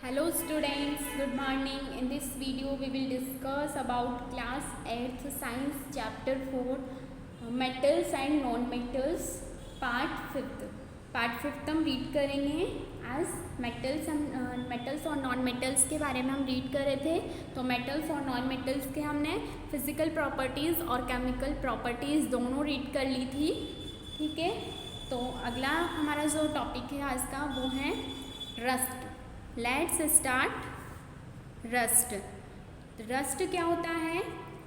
Hello students, good morning. In this video we will discuss about class 8th science chapter 4 metals and non-metals part 5th. Part 5th हम read करेंगे as metals और non metals के बारे में हम read कर रहे थे। तो मेटल्स और नॉन मेटल्स के हमने फिजिकल प्रॉपर्टीज़ और केमिकल प्रॉपर्टीज़ दोनों रीड कर ली थी। ठीक है, तो अगला हमारा जो टॉपिक है आज का वो है rust. Let's start rust. Rust क्या होता है?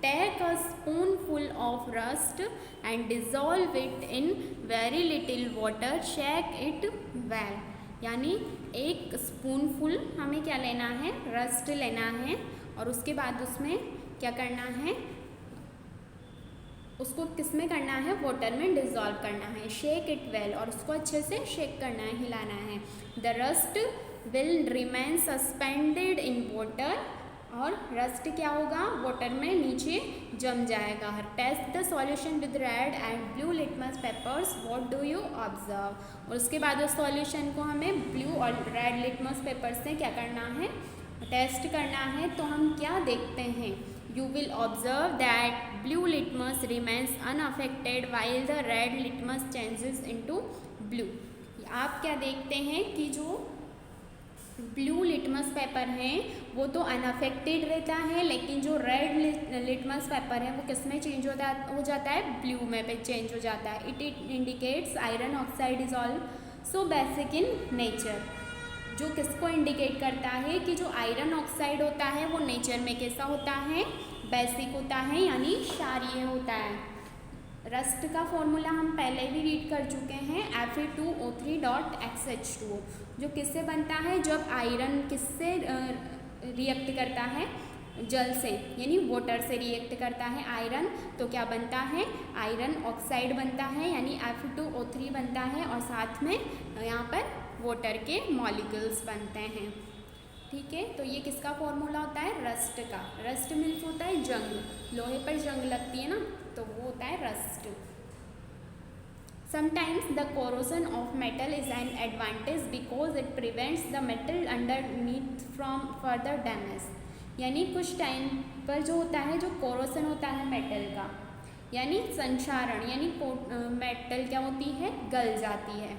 Take a spoonful of rust and dissolve it in very little water, shake it well. यानी एक स्पून फुल हमें क्या लेना है? रस्ट लेना है और उसके बाद उसमें क्या करना है? उसको किस में करना है? वाटर में डिजॉल्व करना है। शेक इट वेल, और उसको अच्छे से शेक करना है, हिलाना है। The rust will remain suspended in water, और रस्ट क्या होगा? वाटर में नीचे जम जाएगा। Test the solution with red and blue litmus papers, what do you observe. और उसके बाद उस सॉल्यूशन को हमें ब्लू और रेड लिटमस पेपर से क्या करना है? टेस्ट करना है। तो हम क्या देखते हैं? You will observe that blue litmus remains unaffected while the red litmus changes into blue। आप क्या देखते हैं कि जो ब्लू लिटमस पेपर है वो तो अनअफेक्टेड रहता है, लेकिन जो रेड लिटमस पेपर है वो किस में चेंज हो जाता है? ब्लू में पे चेंज हो जाता है। It indicates iron oxide is also basic in nature. जो किसको इंडिकेट करता है कि जो आयरन ऑक्साइड होता है वो नेचर में कैसा होता है? बेसिक होता है, यानी क्षारीय होता है। रस्ट का फॉर्मूला हम पहले भी रीड कर चुके हैं, Fe2O3.XH2O, जो किससे बनता है? जब आयरन किससे रिएक्ट करता है? जल से, यानी वाटर से रिएक्ट करता है आयरन, तो क्या बनता है? आयरन ऑक्साइड बनता है, यानी Fe2O3 बनता है, और साथ में यहाँ पर वाटर के मॉलिक्यूल्स बनते हैं। ठीक है, तो ये किसका फॉर्मूला होता है? रस्ट का। रस्ट मीन्स होता है जंग, लोहे पर जंग लगती है ना, तो वो होता है rust. Sometimes the corrosion of metal is an advantage because it prevents the metal underneath from further damage। यानी कुछ टाइम पर जो होता है, जो कोरोसन होता है मेटल का, यानी संक्षारण, यानी मेटल क्या होती है? गल जाती है,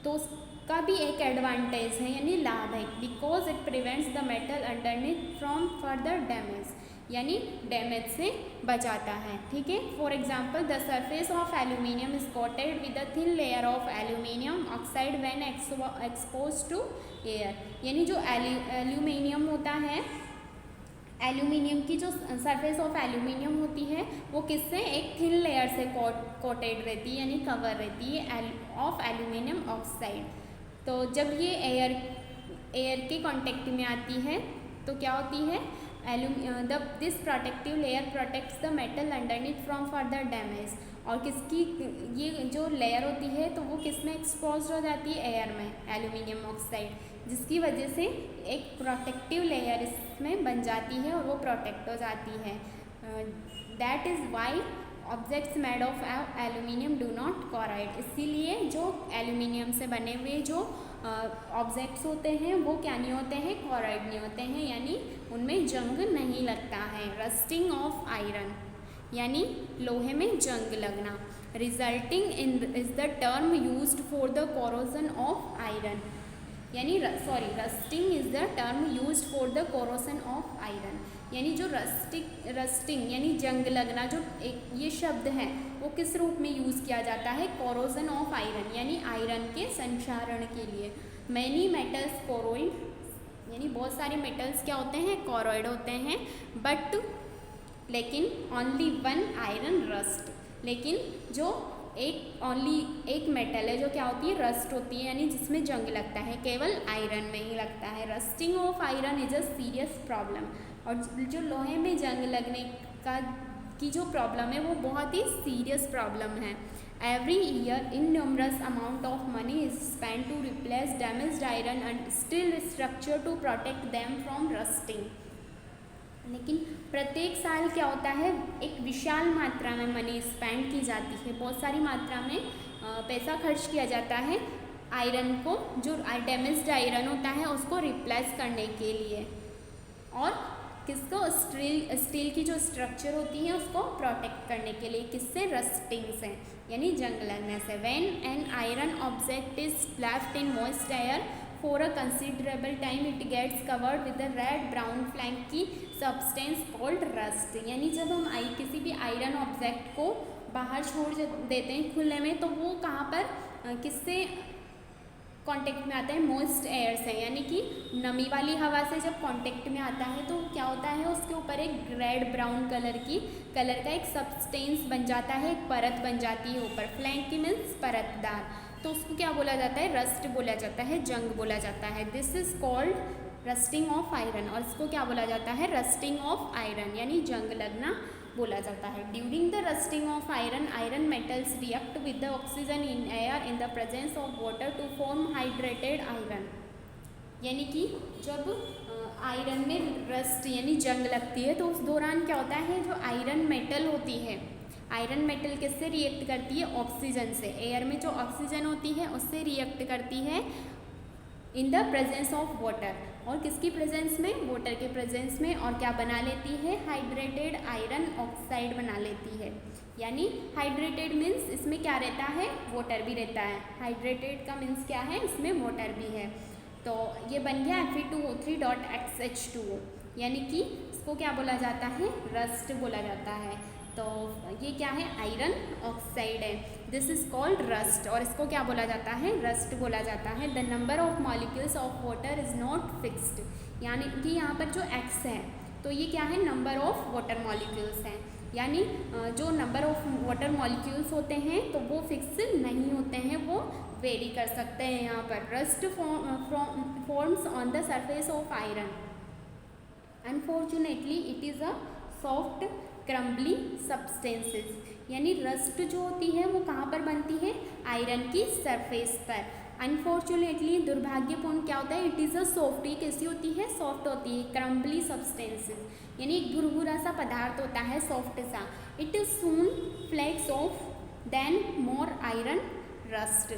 तो उसका भी एक एडवांटेज है, यानी लाभ है। Because it prevents the metal underneath from further damage, यानी डैमेज से बचाता है। ठीक है, for example the surface of aluminium is coated with a thin layer of aluminium oxide when expose to air. यानी जो एल्यूमिनियम होता है, एल्यूमिनियम की जो सरफेस ऑफ एल्यूमिनियम होती है वो किससे? एक थिन लेयर से कोटेड रहती है, यानी कवर रहती है ऑफ एल्यूमिनियम ऑक्साइड। तो जब ये एयर के कांटेक्ट में आती है तो क्या होती है? This protective layer protects the metal underneath from further damage. और किसकी ये जो लेयर होती है तो वो किस में एक्सपोज हो जाती है? एयर में, एल्यूमिनियम ऑक्साइड, जिसकी वजह से एक प्रोटेक्टिव लेयर इसमें बन जाती है और वो प्रोटेक्ट हो जाती है। That is why objects made of aluminium do not choroid. इसीलिए जो एल्यूमिनियम से बने हुए जो ऑब्जेक्ट्स होते हैं वो क्या नहीं होते हैं? कोराइड नहीं होते हैं, यानी उनमें जंग नहीं लगता है। रस्टिंग ऑफ आयरन, यानी लोहे में जंग लगना। Resulting in is the term used for the corrosion of iron, यानी rusting is the term used for the corrosion of iron. यानी जो रस्टिंग यानी जंग लगना, जो एक ये शब्द है वो किस रूप में यूज़ किया जाता है? कोरोजन ऑफ आयरन, यानी आयरन के संक्षारण के लिए। मैनी मेटल्स कोरोइड, यानी बहुत सारे मेटल्स क्या होते हैं? कोरोइड होते हैं, बट लेकिन ओनली वन आयरन रस्ट। लेकिन जो एक मेटल है जो क्या होती है? रस्ट होती है, यानी जिसमें जंग लगता है, केवल आयरन में ही लगता है। Rusting of iron is a serious problem. और जो लोहे में जंग लगने की जो प्रॉब्लम है वो बहुत ही सीरियस प्रॉब्लम है। Every year innumerous amount of money is spend to replace damaged iron and steel structure to protect them from rusting. लेकिन प्रत्येक साल क्या होता है? एक विशाल मात्रा में मनी स्पेंड की जाती है, बहुत सारी मात्रा में पैसा खर्च किया जाता है आयरन को, जो डैमेज्ड आयरन होता है उसको रिप्लेस करने के लिए, और किसको, स्टील की जो स्ट्रक्चर होती है उसको प्रोटेक्ट करने के लिए, किससे, रस्टिंग से, यानी जंग लगने से। When an iron object is left in moist air for a considerable time it gets covered with the red brown flaky substance called rust. यानी जब हम किसी भी आयरन ऑब्जेक्ट को बाहर छोड़ देते हैं खुले में, तो वो कहाँ पर किससे कांटेक्ट में आता है, मॉइस्ट एयर से, यानी कि नमी वाली हवा से जब कांटेक्ट में आता है तो क्या होता है, उसके ऊपर एक रेड ब्राउन कलर का एक सब्सटेंस बन जाता है, एक परत बन जाती है ऊपर। फ्लैंकी मीन्स परतदार, तो उसको क्या बोला जाता है, रस्ट बोला जाता है, जंग बोला जाता है। This is called rusting of iron, और इसको क्या बोला जाता है, रस्टिंग ऑफ आयरन, यानी जंग लगना बोला जाता है। During the rusting of iron, iron metals react with the oxygen in air in the presence of water to form hydrated iron. यानी कि जब आयरन में रस्ट यानी जंग लगती है तो उस दौरान क्या होता है, जो आयरन मेटल होती है, आयरन मेटल किससे रिएक्ट करती है, ऑक्सीजन से। एयर में जो ऑक्सीजन होती है उससे रिएक्ट करती है इन द प्रेजेंस ऑफ वाटर, और किसकी प्रेजेंस में, वाटर के प्रेजेंस में, और क्या बना लेती है, हाइड्रेटेड आयरन ऑक्साइड बना लेती है। यानी हाइड्रेटेड मीन्स इसमें क्या रहता है, वाटर भी रहता है। हाइड्रेटेड का मीन्स क्या है, इसमें वाटर भी है। तो ये बन गया Fe2O3.XH2O, यानी कि इसको क्या बोला जाता है, रस्ट बोला जाता है। तो ये क्या है, आयरन ऑक्साइड है, दिस इज कॉल्ड रस्ट, और इसको क्या बोला जाता है, रस्ट बोला जाता है। The number of molecules of water is not fixed, यानी कि यहाँ पर जो X है तो ये क्या है, नंबर ऑफ वाटर मॉलिक्यूल्स हैं, यानी जो नंबर ऑफ वाटर मॉलिक्यूल्स होते हैं तो वो फिक्स नहीं होते हैं, वो वेरी कर सकते हैं। यहाँ पर rust forms on the surface of iron, unfortunately it is a soft crumbly substances, यानी रस्ट जो होती है वो कहाँ पर बनती है, आयरन की सरफेस पर। अनफॉर्चुनेटली, दुर्भाग्यपूर्ण क्या होता है, इट इज़ अ सॉफ्ट, ये कैसी होती है, सॉफ्ट होती है, क्रम्बली सब्सटेंसेस, यानी एक भुरभुरा सा पदार्थ होता है, सॉफ्ट सा। It is soon flakes off then more iron rust,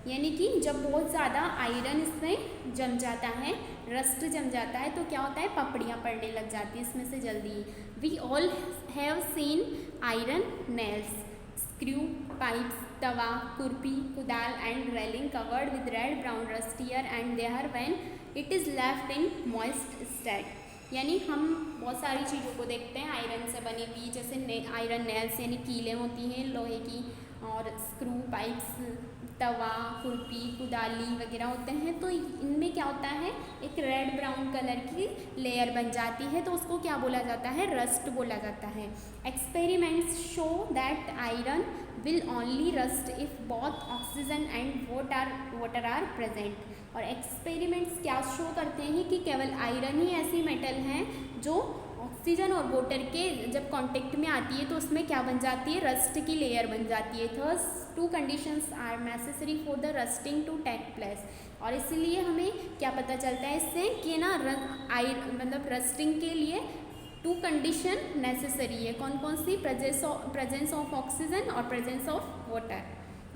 यानी कि जब बहुत ज़्यादा आयरन इसमें जम जाता है, रस्ट जम जाता है, तो क्या होता है, पपड़ियाँ पड़ने लग जाती है इसमें से जल्दी। We all have seen iron nails, screw, pipes, tawa, khurpi, kudal and railing covered with red brown rust here and there when it is left in moist state. यानी हम बहुत सारी चीज़ों को देखते हैं आयरन से बनी हुई, जैसे आयरन नेल्स यानी कीलें होती हैं लोहे की, और स्क्रू, पाइप्स, तवा, खुरपी, कुदाली वगैरह होते हैं, तो इनमें क्या होता है, एक रेड ब्राउन कलर की लेयर बन जाती है, तो उसको क्या बोला जाता है, रस्ट बोला जाता है। Experiments show that iron will only rust if both oxygen and water are present, और एक्सपेरिमेंट्स क्या शो करते हैं कि केवल आयरन ही ऐसी मेटल हैं जो ऑक्सीजन और वाटर के जब कांटेक्ट में आती है तो उसमें क्या बन जाती है, रस्ट की लेयर बन जाती है। Thus two conditions are necessary for the rusting to take place, और इसीलिए हमें क्या पता चलता है इससे कि ना मतलब रस्टिंग के लिए टू कंडीशन नेसेसरी है। कौन कौन सी, प्रेजेंस ऑफ ऑक्सीजन और प्रेजेंस ऑफ वाटर,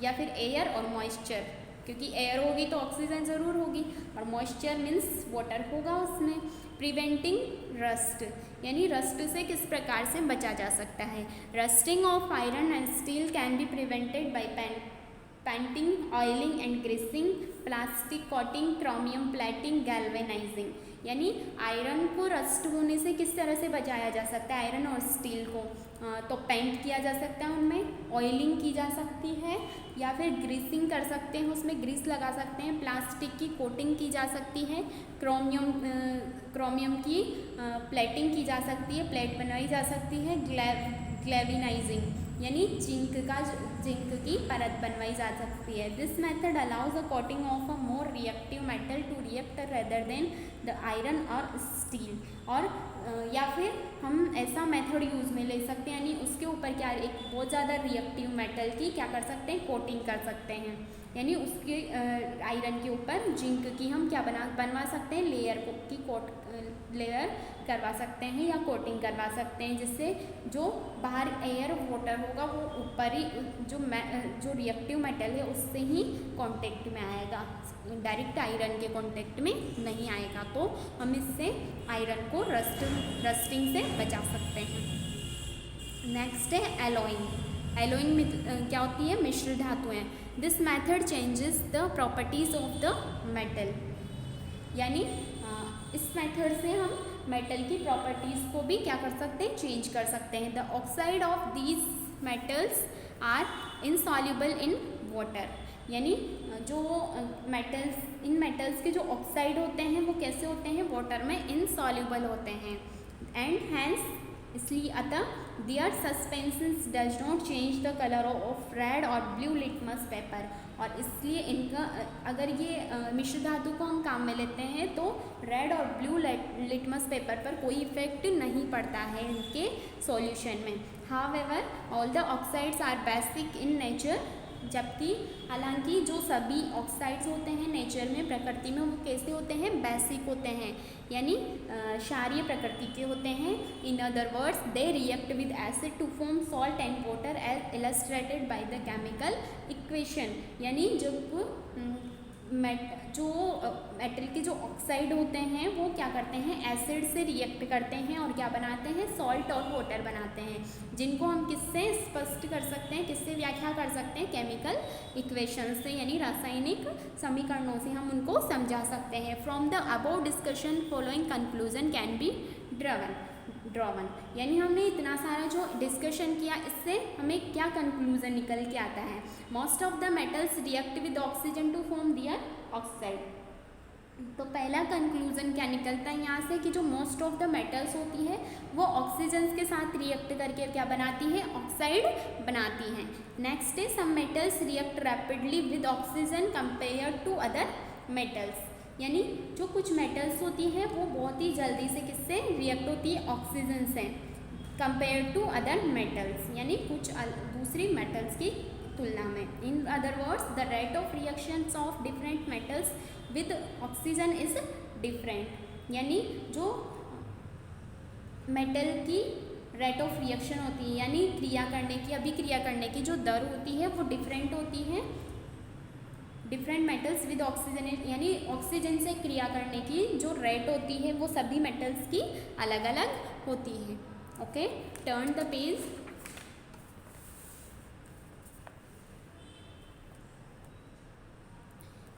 या फिर एयर और मॉइस्चर, क्योंकि एयर होगी तो ऑक्सीजन ज़रूर होगी, और मॉइस्चर मीन्स वाटर होगा उसमें। प्रिवेंटिंग रस्ट, यानी रस्ट से किस प्रकार से बचा जा सकता है। Rusting of iron and steel can be prevented by painting, oiling and greasing, plastic coating, chromium plating, galvanising. यानी आयरन को रस्ट होने से किस तरह से बचाया जा सकता है, आयरन और स्टील को, तो पेंट किया जा सकता है, उनमें ऑयलिंग की जा सकती है, या फिर ग्रीसिंग कर सकते हैं, उसमें ग्रीस लगा सकते हैं, प्लास्टिक की कोटिंग की जा सकती है, क्रोमियम की प्लेटिंग की जा सकती है, प्लेट बनाई जा सकती है, ग्लेविनाइजिंग यानी जिंक की परत बनवाई जा सकती है। This method allows the coating of a more reactive metal to react rather than the iron और स्टील, और या फिर हम ऐसा मेथड यूज़ में ले सकते हैं, यानी उसके ऊपर क्या एक बहुत ज़्यादा रिएक्टिव मेटल की क्या कर सकते हैं, कोटिंग कर सकते हैं, यानी उसके आयरन के ऊपर जिंक की हम क्या बनवा सकते हैं, लेयर करवा सकते हैं या कोटिंग करवा सकते हैं, जिससे जो बाहर एयर वाटर होगा वो ऊपर ही जो रिएक्टिव मेटल है उससे ही कांटेक्ट में आएगा। डायरेक्ट आयरन के कांटेक्ट में नहीं आएगा, तो हम इससे आयरन को रस्टिंग से बचा सकते हैं। नेक्स्ट है एलोइंग। एलोइंग में क्या होती है, मिश्र धातुएं। This method changes the properties of the metal, यानी इस मेथड से हम मेटल की प्रॉपर्टीज़ को भी क्या कर सकते हैं, चेंज कर सकते हैं। The oxide of these metals are insoluble in water, यानी जो मेटल्स, इन मेटल्स के जो ऑक्साइड होते हैं वो कैसे होते हैं, वाटर में इनसॉल्युबल होते हैं। एंड हैंस, इसलिए अतः their suspensions does not change the colour of red और ब्लू लिटमस पेपर, और इसलिए इनका अगर ये मिश्र धातु को हम काम में लेते हैं तो रेड और ब्लू लिटमस पेपर पर कोई इफेक्ट नहीं पड़ता है इनके सॉल्यूशन में। However all the oxides are basic in nature, जबकि हालांकि जो सभी ऑक्साइड्स होते हैं नेचर में, प्रकृति में, वो कैसे होते हैं, बेसिक होते हैं, यानी क्षारीय प्रकृति के होते हैं। In other words they react with acid to form salt and water as illustrated by the chemical equation, यानी जब जो मेटल के जो ऑक्साइड होते हैं वो क्या करते हैं, एसिड से रिएक्ट करते हैं और क्या बनाते हैं, सॉल्ट और वाटर बनाते हैं, जिनको हम किससे स्पष्ट कर सकते हैं, किससे व्याख्या कर सकते हैं, केमिकल इक्वेशन से, यानी रासायनिक समीकरणों से हम उनको समझा सकते हैं। From the above discussion following conclusion can be drawn, यानी हमने इतना सारा जो डिस्कशन किया इससे हमें क्या कंक्लूजन निकल के आता है, most of the metals react with oxygen to form their oxide. तो पहला कंक्लूजन क्या निकलता है यहाँ से कि जो मोस्ट ऑफ द मेटल्स होती है वो ऑक्सीजन के साथ रिएक्ट करके क्या बनाती है, ऑक्साइड बनाती हैं। नेक्स्ट है some metals react rapidly with oxygen compare to other metals, यानी जो कुछ मेटल्स होती हैं वो बहुत ही जल्दी से किससे रिएक्ट होती है, ऑक्सीजन से, कंपेयर टू अदर मेटल्स, यानी कुछ दूसरी मेटल्स की तुलना में। इन other words the rate of reactions of different metals with oxygen is different, यानी जो मेटल की रेट ऑफ रिएक्शन होती है, यानी क्रिया करने की, अभिक्रिया करने की जो दर होती है वो डिफरेंट होती है डिफरेंट मेटल्स विद ऑक्सीजन, यानी ऑक्सीजन से क्रिया करने की जो रेट होती है वो सभी मेटल्स की अलग अलग होती है। Okay, turn the page.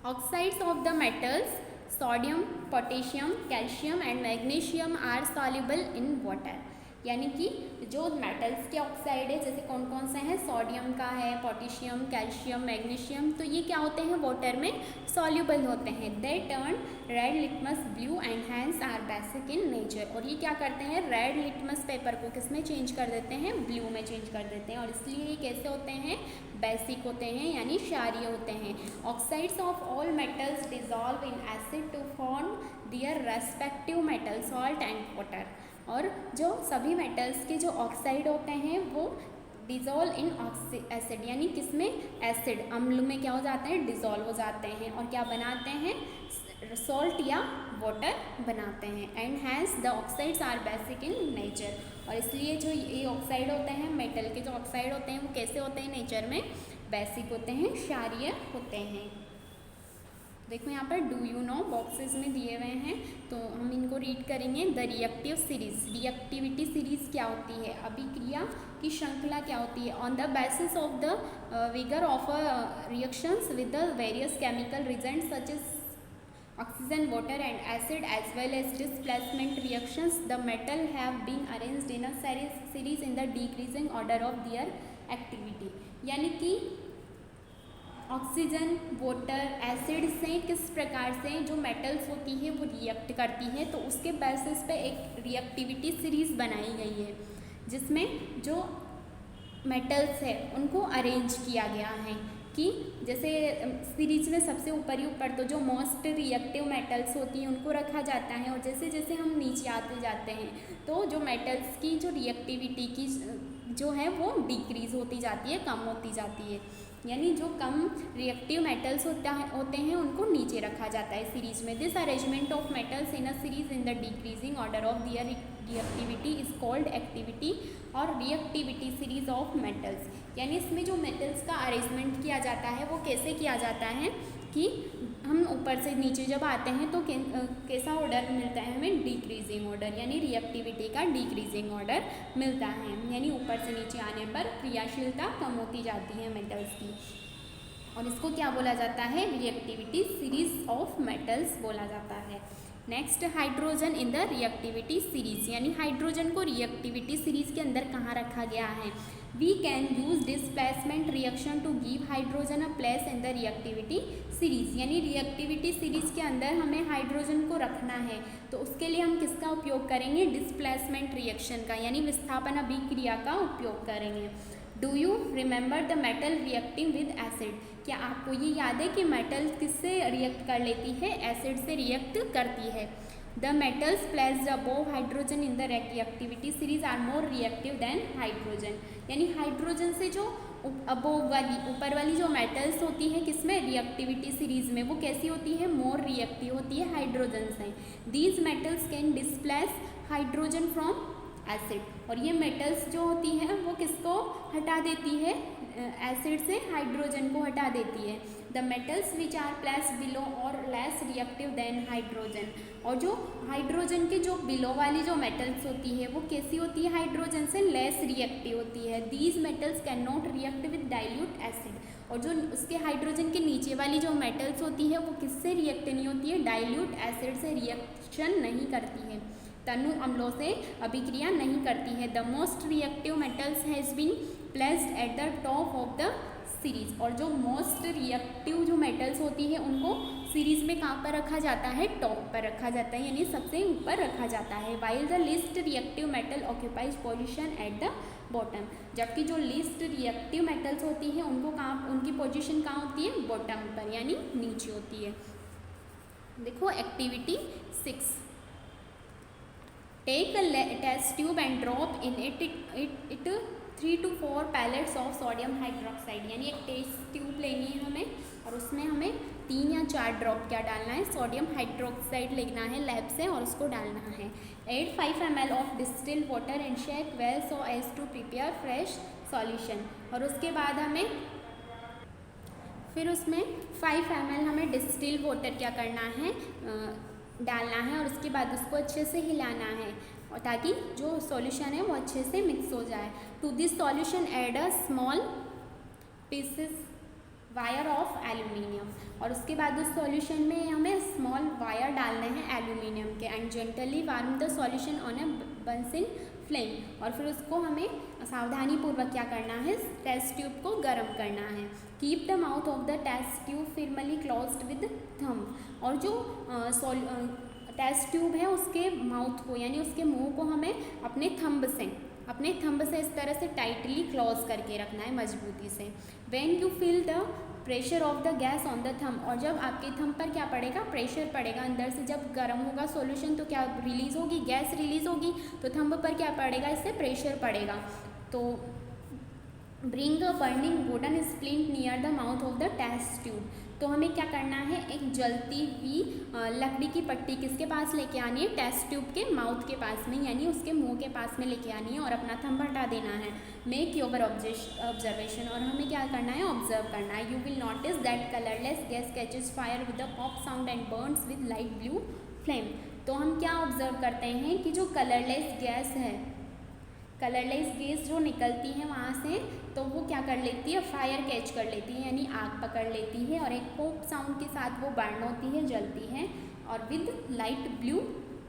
Oxides of the metals sodium, potassium, calcium and magnesium are soluble in water, यानी कि जो मेटल्स के ऑक्साइड है जैसे कौन कौन से हैं, सोडियम का है, पोटेशियम, कैल्शियम, मैग्नीशियम, तो ये क्या होते हैं, वाटर में सॉल्युबल होते हैं। They turn red litmus blue and hence are basic in nature, और ये क्या करते हैं, रेड लिटमस पेपर को किस में चेंज कर देते हैं, ब्लू में चेंज कर देते हैं, और इसलिए ये कैसे होते हैं, बेसिक होते हैं, यानी क्षारीय होते हैं। Oxides of all metals dissolve in acid to form their respective metal salt and water, और जो सभी मेटल्स के जो ऑक्साइड होते हैं वो डिज़ोल्व इन एसिड, यानी किसमें, एसिड, अम्ल में क्या हो जाते हैं, डिज़ोल्व हो जाते हैं, और क्या बनाते हैं, सॉल्ट या वाटर बनाते हैं। And hence the oxides are basic in nature, और इसलिए जो ये ऑक्साइड होते हैं, मेटल के जो ऑक्साइड होते हैं वो कैसे होते हैं, नेचर में बेसिक होते हैं, क्षारीय होते हैं। देखो यहाँ पर डू यू नो बॉक्सेस में दिए हुए हैं, तो हम इनको रीड करेंगे। The reactive series, reactivity series क्या होती है, अभिक्रिया की श्रृंखला क्या होती है। On the basis of the vigour of reactions with the various chemical reagents such as oxygen, water and acid as well as displacement reactions, the metal have been arranged in a series in the decreasing order of their activity, यानी कि oxygen, water, acid से किस प्रकार से जो metals होती है वो रिएक्ट करती है, तो उसके बेसिस पे एक रिएक्टिविटी सीरीज बनाई गई है जिसमें जो मेटल्स है उनको अरेंज किया गया है कि जैसे सीरीज में सबसे ऊपर तो जो मोस्ट रिएक्टिव मेटल्स होती हैं उनको रखा जाता है, और जैसे जैसे हम नीचे आते जाते हैं तो जो मेटल्स की जो रिएक्टिविटी की जो है वो डिक्रीज़ होती जाती है, कम होती जाती है, यानी जो कम रिएक्टिव मेटल्स होते हैं उनको नीचे रखा जाता है सीरीज में। This arrangement of metals in a series in the decreasing order of their reactivity is called activity और रिएक्टिविटी सीरीज ऑफ मेटल्स, यानी इसमें जो मेटल्स का अरेंजमेंट किया जाता है वो कैसे किया जाता है कि हम ऊपर से नीचे जब आते हैं तो कैसा ऑर्डर मिलता है हमें, डिक्रीजिंग ऑर्डर, यानी रिएक्टिविटी का डिक्रीजिंग ऑर्डर मिलता है, यानी ऊपर से नीचे आने पर क्रियाशीलता कम होती जाती है मेटल्स की, और इसको क्या बोला जाता है, रिएक्टिविटी सीरीज ऑफ मेटल्स बोला जाता है। Next, hydrogen in the reactivity series, यानी हाइड्रोजन को रिएक्टिविटी सीरीज के अंदर कहाँ रखा गया है। We can use displacement reaction to give hydrogen a place in the reactivity series, यानी रिएक्टिविटी सीरीज के अंदर हमें हाइड्रोजन को रखना है, तो उसके लिए हम किसका उपयोग करेंगे, डिस्प्लेसमेंट रिएक्शन का, यानी विस्थापन अभिक्रिया का उपयोग करेंगे। Do you remember the metal reacting with acid, क्या आपको ये याद है कि मेटल किससे रिएक्ट कर लेती है, एसिड से रिएक्ट करती है। The metals placed above hydrogen in the reactivity series are more reactive than hydrogen, यानी हाइड्रोजन से जो अबोव वाली, ऊपर वाली जो मेटल्स होती है किसमें, रिएक्टिविटी सीरीज में, वो कैसी होती है, मोर रिएक्टिव होती है हाइड्रोजन से। These metals can displace hydrogen from acid, और ये मेटल्स जो होती हैं वो किसको हटा देती है, एसिड से हाइड्रोजन को हटा देती है। The metals which are placed below और लेस रिएक्टिव देन हाइड्रोजन, और जो हाइड्रोजन के जो बिलो वाली जो मेटल्स होती है वो कैसी होती है, हाइड्रोजन से लेस रिएक्टिव होती है। These metals can not react with dilute acid, और जो उसके हाइड्रोजन के नीचे वाली जो मेटल्स होती है वो किससे रिएक्ट नहीं होती है, डाइल्यूट एसिड से रिएक्शन नहीं करती है, तनु अम्लों से अभिक्रिया नहीं करती है। The most reactive metals has been placed at the top of the series, और जो मोस्ट रिएक्टिव जो मेटल्स होती है उनको सीरीज में कहाँ पर रखा जाता है, टॉप पर रखा जाता है, यानी सबसे ऊपर रखा जाता है। While the least reactive metal occupies position at the bottom, जबकि जो लीस्ट रिएक्टिव मेटल्स होती है उनको कहाँ, उनकी पोजीशन कहाँ होती है, बॉटम पर, यानी नीचे होती है। देखो activity 6, take a test tube and drop in it 3 to 4 pellets of sodium hydroxide, यानी एक टेस्ट ट्यूब लेनी है हमें, और उसमें हमें 3 या 4 ड्रॉप क्या डालना है, सोडियम हाइड्रोक्साइड लेना है लैब से, और उसको डालना है। Add 5 ml of distilled water and shake well so as to prepare fresh solution, और उसके बाद हमें फिर उसमें 5 ml हमें डिस्टिल्ड वाटर क्या करना है, डालना है, और उसके बाद उसको अच्छे से हिलाना है, और ताकि जो सॉल्यूशन है वो अच्छे से मिक्स हो जाए। To this solution add a small pieces wire of aluminium, और उसके बाद उस सॉल्यूशन में हमें स्मॉल वायर डालने हैं एल्यूमिनियम के, and gently warm the solution on a bunsen flame, और फिर उसको हमें सावधानी पूर्वक क्या करना है, टेस्ट ट्यूब को गर्म करना है। Keep the mouth of the test tube firmly closed with thumb, और जो टेस्ट ट्यूब है उसके माउथ को, यानी उसके मुंह को हमें अपने थंब से इस तरह से टाइटली क्लोज करके रखना है, मजबूती से। When you feel the pressure of the gas on the thumb, और जब आपके थंब पर क्या पड़ेगा, प्रेशर पड़ेगा अंदर से, जब गर्म होगा सॉल्यूशन तो क्या रिलीज होगी, गैस रिलीज होगी, तो थंब पर क्या पड़ेगा, इससे प्रेशर पड़ेगा। तो bring a burning wooden splint near the mouth of the test tube, तो हमें क्या करना है, एक जलती हुई लकड़ी की पट्टी किसके पास लेके आनी है, टेस्ट ट्यूब के माउथ के पास में, यानी उसके मुंह के पास में लेके आनी है, और अपना थंब हटा देना है। मेक योर ऑब्जर्वेशन, और हमें क्या करना है, ऑब्जर्व करना है। You will notice that colourless gas catches fire with a pop sound and Burns with light blue flame, तो हम क्या ऑब्जर्व करते हैं कि जो कलरलेस गैस है, कलरलेस गैस जो निकलती है वहाँ से, तो वो क्या कर लेती है, फायर कैच कर लेती है, यानी आग पकड़ लेती है, और एक पॉप साउंड के साथ वो बर्न होती है, जलती है, और विद लाइट ब्लू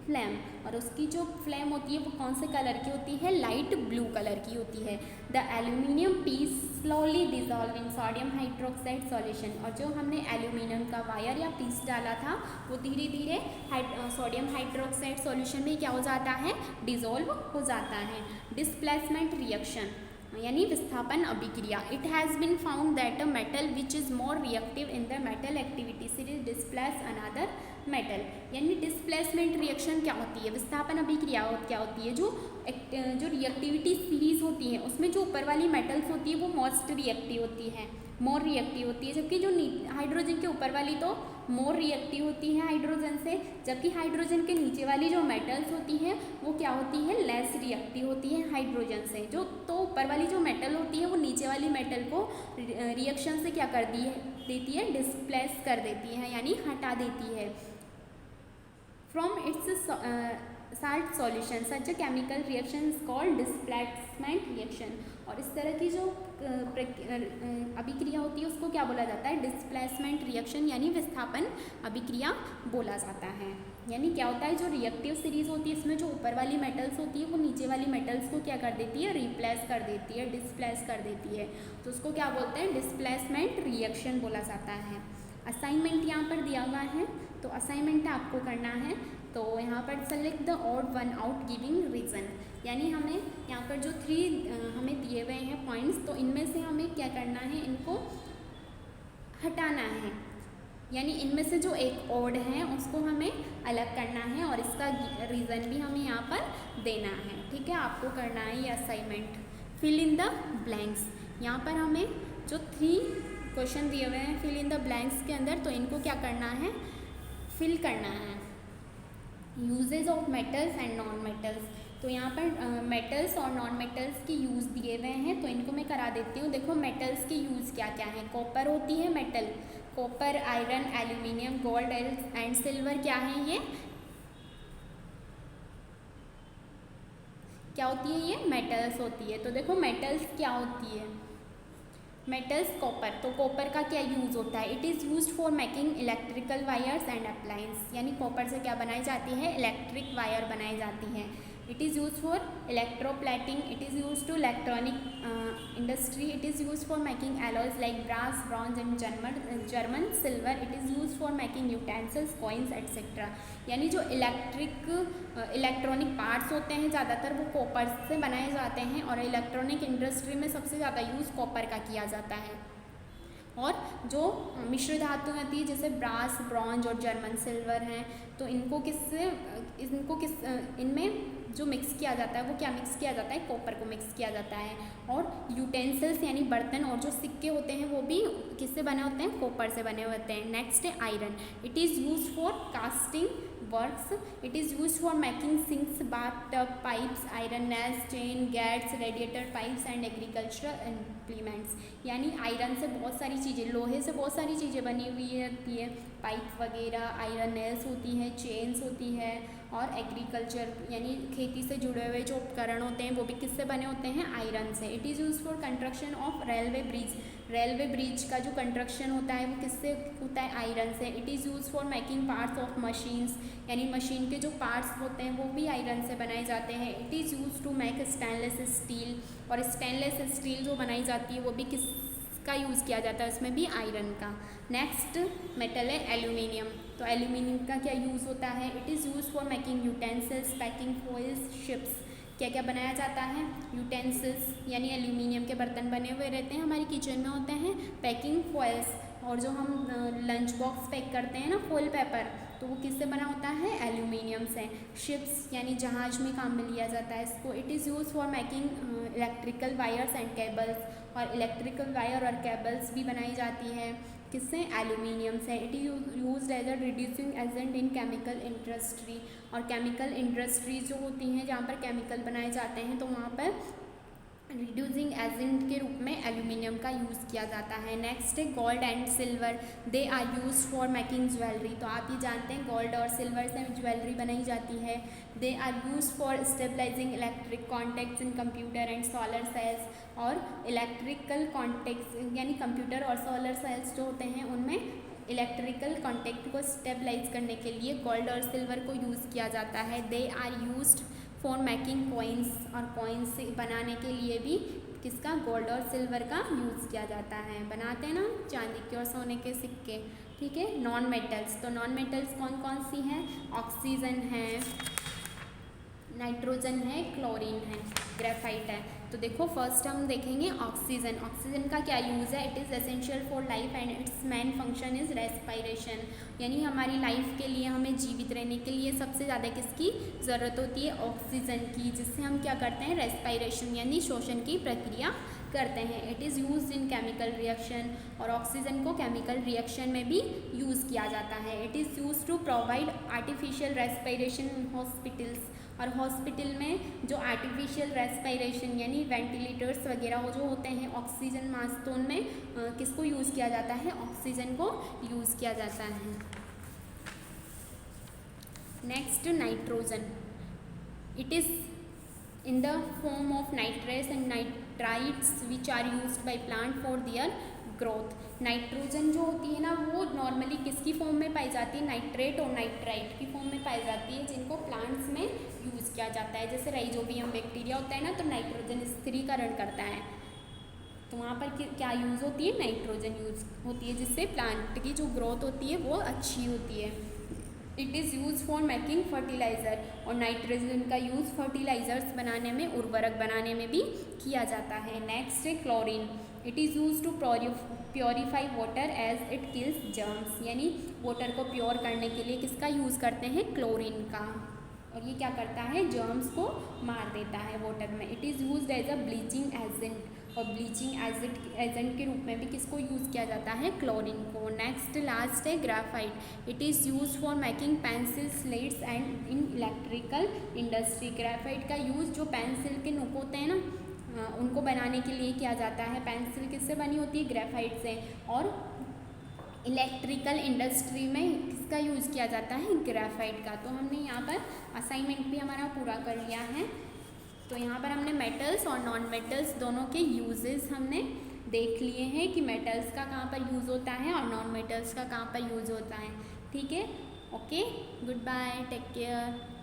फ्लेम, और उसकी जो फ्लेम होती है वो कौन से कलर की होती है, लाइट ब्लू कलर की होती है। The aluminium piece slowly dissolve in sodium hydroxide solution, और जो हमने एल्यूमिनियम का वायर या पीस डाला था वो धीरे धीरे सोडियम हाइड्रोक्साइड सॉल्यूशन में क्या हो जाता है, डिजॉल्व हो जाता है। डिस्प्लेसमेंट रिएक्शन, यानी विस्थापन अभिक्रिया। It has been found that a metal which is more reactive in the metal activity series displace another metal, यानी डिस्प्लेसमेंट रिएक्शन क्या होती है, विस्थापन अभिक्रिया क्या होती है, जो रिएक्टिविटी सीरीज होती है उसमें जो ऊपर वाली मेटल्स होती है वो मोस्ट रिएक्टिव होती है, मोर रिएक्टिव होती है, जबकि जो हाइड्रोजन के ऊपर वाली तो मोर रिएक्टिव होती है हाइड्रोजन से, जबकि हाइड्रोजन के नीचे वाली जो मेटल्स होती हैं वो क्या होती है, लेस रिएक्टिव होती है हाइड्रोजन से। जो तो ऊपर वाली जो मेटल होती है वो नीचे वाली मेटल को रिएक्शन से क्या कर दी है, देती है, डिस्प्लेस कर देती है यानी हटा देती है। From its salt solution such a chemical reaction is called displacement reaction. और इस तरह की जो अभिक्रिया होती है उसको क्या बोला जाता है, डिस्प्लेसमेंट रिएक्शन यानी विस्थापन अभिक्रिया बोला जाता है। यानी क्या होता है, जो रिएक्टिव सीरीज होती है इसमें जो ऊपर वाली मेटल्स होती है वो नीचे वाली मेटल्स को क्या कर देती है, रिप्लेस कर देती है, डिस्प्लेस कर देती है, तो उसको क्या बोलते हैं, डिस्प्लेसमेंट रिएक्शन बोला जाता है। असाइनमेंट यहाँ पर दिया हुआ है, तो असाइनमेंट आपको करना है, तो यहाँ पर select the odd one out giving reason, यानी हमें यहाँ पर जो 3 हमें दिए हुए हैं पॉइंट्स, तो इनमें से हमें क्या करना है, इनको हटाना है, यानी इनमें से जो एक ऑड है उसको हमें अलग करना है और इसका रीज़न भी हमें यहाँ पर देना है। ठीक है, आपको करना है ये assignment. Fill in the blanks, यहाँ पर हमें जो 3 क्वेश्चन दिए हुए हैं फिल इन द ब्लैंक्स के अंदर, तो इनको क्या करना है, फिल करना है। Uses of metals and non metals, तो यहाँ पर मेटल्स और नॉन मेटल्स के यूज़ दिए हुए हैं, तो इनको मैं करा देती हूँ। देखो मेटल्स के यूज़ क्या क्या है, कॉपर होती है metal, copper, iron, aluminium, gold and silver क्या है, ये क्या होती है, ये मेटल्स होती है। तो देखो मेटल्स क्या होती है, मेटल्स कॉपर, तो कॉपर का क्या यूज़ होता है, it is used for making electrical wires and appliance, यानी कॉपर से क्या बनाई जाती है, इलेक्ट्रिक वायर बनाई जाती है। It is use for electroplating, it is use to electronic industry, it is use for making alloys like brass, bronze and German silver, it is use for making utensils, coins etcetera. यानी जो electronic parts होते हैं ज़्यादातर वो copper से बनाए जाते हैं और इलेक्ट्रॉनिक इंडस्ट्री में सबसे ज़्यादा यूज़ कॉपर का किया जाता है। और जो मिश्र धातु होती है जैसे ब्रास, ब्रॉन्ज और जर्मन सिल्वर हैं, तो इनमें जो मिक्स किया जाता है वो क्या मिक्स किया जाता है, कॉपर को मिक्स किया जाता है। और यूटेंसिल्स यानी बर्तन और जो सिक्के होते हैं वो भी किससे बने होते हैं, कॉपर से बने होते हैं। नेक्स्ट है iron, it is use for casting works, it is use for making sinks, bath tub, pipes, iron nails, chain, gates, radiator pipes and agricultural implements. यानी आयरन से बहुत सारी चीज़ें, लोहे से बहुत सारी चीज़ें बनी हुई रहती है, पाइप वगैरह, आयरन नेल्स होती हैं, चेन्स होती है, और एग्रीकल्चर यानी खेती से जुड़े हुए जो उपकरण होते हैं वो भी किससे बने होते हैं, आयरन से। It is use for construction of railway bridge, railway bridge का जो कंस्ट्रक्शन होता है वो किससे होता है, आयरन से। It is use for making parts of machines, यानी मशीन के जो पार्ट्स होते हैं वो भी आयरन से बनाए जाते हैं। It is use to make stainless steel, और स्टेनलेस स्टील जो बनाई जाती है वो भी किसका यूज़ किया जाता है, उसमें भी आयरन का। नेक्स्ट मेटल है एल्यूमिनियम, तो एल्यूमिनियम का क्या यूज़ होता है, it is use for making utensils, packing foils, ships. क्या क्या बनाया जाता है, यूटेंसिल्स यानी एल्यूमिनियम के बर्तन बने हुए रहते हैं हमारी किचन में होते हैं, पैकिंग फॉइल्स और जो हम लंच बॉक्स पैक करते हैं ना फॉइल पेपर, तो वो किससे बना होता है, एल्यूमिनियम से। शिप्स यानी जहाज में काम में लिया जाता है इसको। It is use for making electrical wires and cables, और इलेक्ट्रिकल वायर और केबल्स भी बनाई जाती है किससे, एल्यूमिनियम से। It is used as a reducing agent in chemical industry, और केमिकल इंडस्ट्री जो होती हैं जहाँ पर केमिकल बनाए जाते हैं तो वहाँ पर रिड्यूसिंग एजेंट के रूप में एल्यूमिनियम का यूज़ किया जाता है। नेक्स्ट है gold and silver, they are use for making jewellery, तो आप ये जानते हैं गोल्ड और सिल्वर से ज्वेलरी बनाई जाती है। They are use for stabilising electric contacts in computer and solar cells, और इलेक्ट्रिकल कॉन्टैक्ट्स यानी कंप्यूटर और सोलर सेल्स जो होते हैं उनमें इलेक्ट्रिकल कॉन्टैक्ट को स्टेबलाइज करने के लिए गोल्ड और सिल्वर को यूज़ किया जाता है। They are used for making coins, और कॉइन्स बनाने के लिए भी किसका, गोल्ड और सिल्वर का यूज़ किया जाता है। बनाते हैं ना चांदी के और सोने के सिक्के। ठीक है, नॉन मेटल्स, तो नॉन मेटल्स कौन कौन सी हैं, ऑक्सीजन है, नाइट्रोजन है, क्लोरीन है, ग्रेफाइट है। तो देखो फर्स्ट हम देखेंगे ऑक्सीजन। ऑक्सीजन का क्या यूज़ है, it is essential for life and it's main function is respiration, यानी हमारी लाइफ के लिए, हमें जीवित रहने के लिए सबसे ज़्यादा किसकी ज़रूरत होती है, ऑक्सीजन की, जिससे हम क्या करते हैं, रेस्पिरेशन यानी श्वसन की प्रक्रिया करते हैं। It is use in chemical reaction, और ऑक्सीजन को केमिकल रिएक्शन में भी यूज़ किया जाता है। It is use to provide artificial respiration in hospitals, और हॉस्पिटल में जो आर्टिफिशियल रेस्पिरेशन यानी वेंटिलेटर्स वगैरह हो जो होते हैं ऑक्सीजन मास्क, तो उनमें किसको यूज़ किया जाता है, ऑक्सीजन को यूज़ किया जाता है। Next nitrogen, it is in the form of nitrates and nitrites which are used by plant for their growth। Nitrogen जो होती है ना वो नॉर्मली किसकी फॉर्म में पाई जाती है, नाइट्रेट और नाइट्राइट की फॉर्म में पाई जाती है, जिनको प्लांट्स में यूज़ किया जाता है। जैसे राइजोबियम बैक्टीरिया होता है ना, तो नाइट्रोजन स्थिरीकरण करता है, तो वहाँ पर क्या यूज़ होती है, नाइट्रोजन यूज़ होती है, जिससे प्लांट की जो ग्रोथ होती है वो अच्छी होती है। It is use for making fertiliser, और नाइट्रोजन का यूज़ फर्टिलाइज़र्स बनाने में, उर्वरक बनाने में भी किया जाता है। नेक्स्ट है chlorine, it is use to purify water as it kills germs, यानी वाटर को प्योर करने के लिए किसका यूज़ करते हैं, क्लोरीन का, और ये क्या करता है, जर्म्स को मार देता है वाटर में। It is use as a bleaching agent, और ब्लीचिंग एजेंट के रूप में भी किसको यूज़ किया जाता है, क्लोरीन को। नेक्स्ट लास्ट है graphite, it is use for making pencil slates and in electrical industry. Graphite का यूज़ जो पेंसिल के नुक होते हैं ना उनको बनाने के लिए किया जाता है। पेंसिल किससे बनी होती है, ग्रेफाइट से, और इलेक्ट्रिकल इंडस्ट्री में किसका यूज़ किया जाता है, ग्रेफाइट का। तो हमने यहाँ पर असाइनमेंट भी हमारा पूरा कर लिया है। तो यहाँ पर हमने मेटल्स और नॉन मेटल्स दोनों के यूजेस हमने देख लिए हैं कि मेटल्स का कहाँ पर यूज़ होता है और नॉन मेटल्स का कहाँ पर यूज़ होता है। ठीक है, okay, goodbye, take care.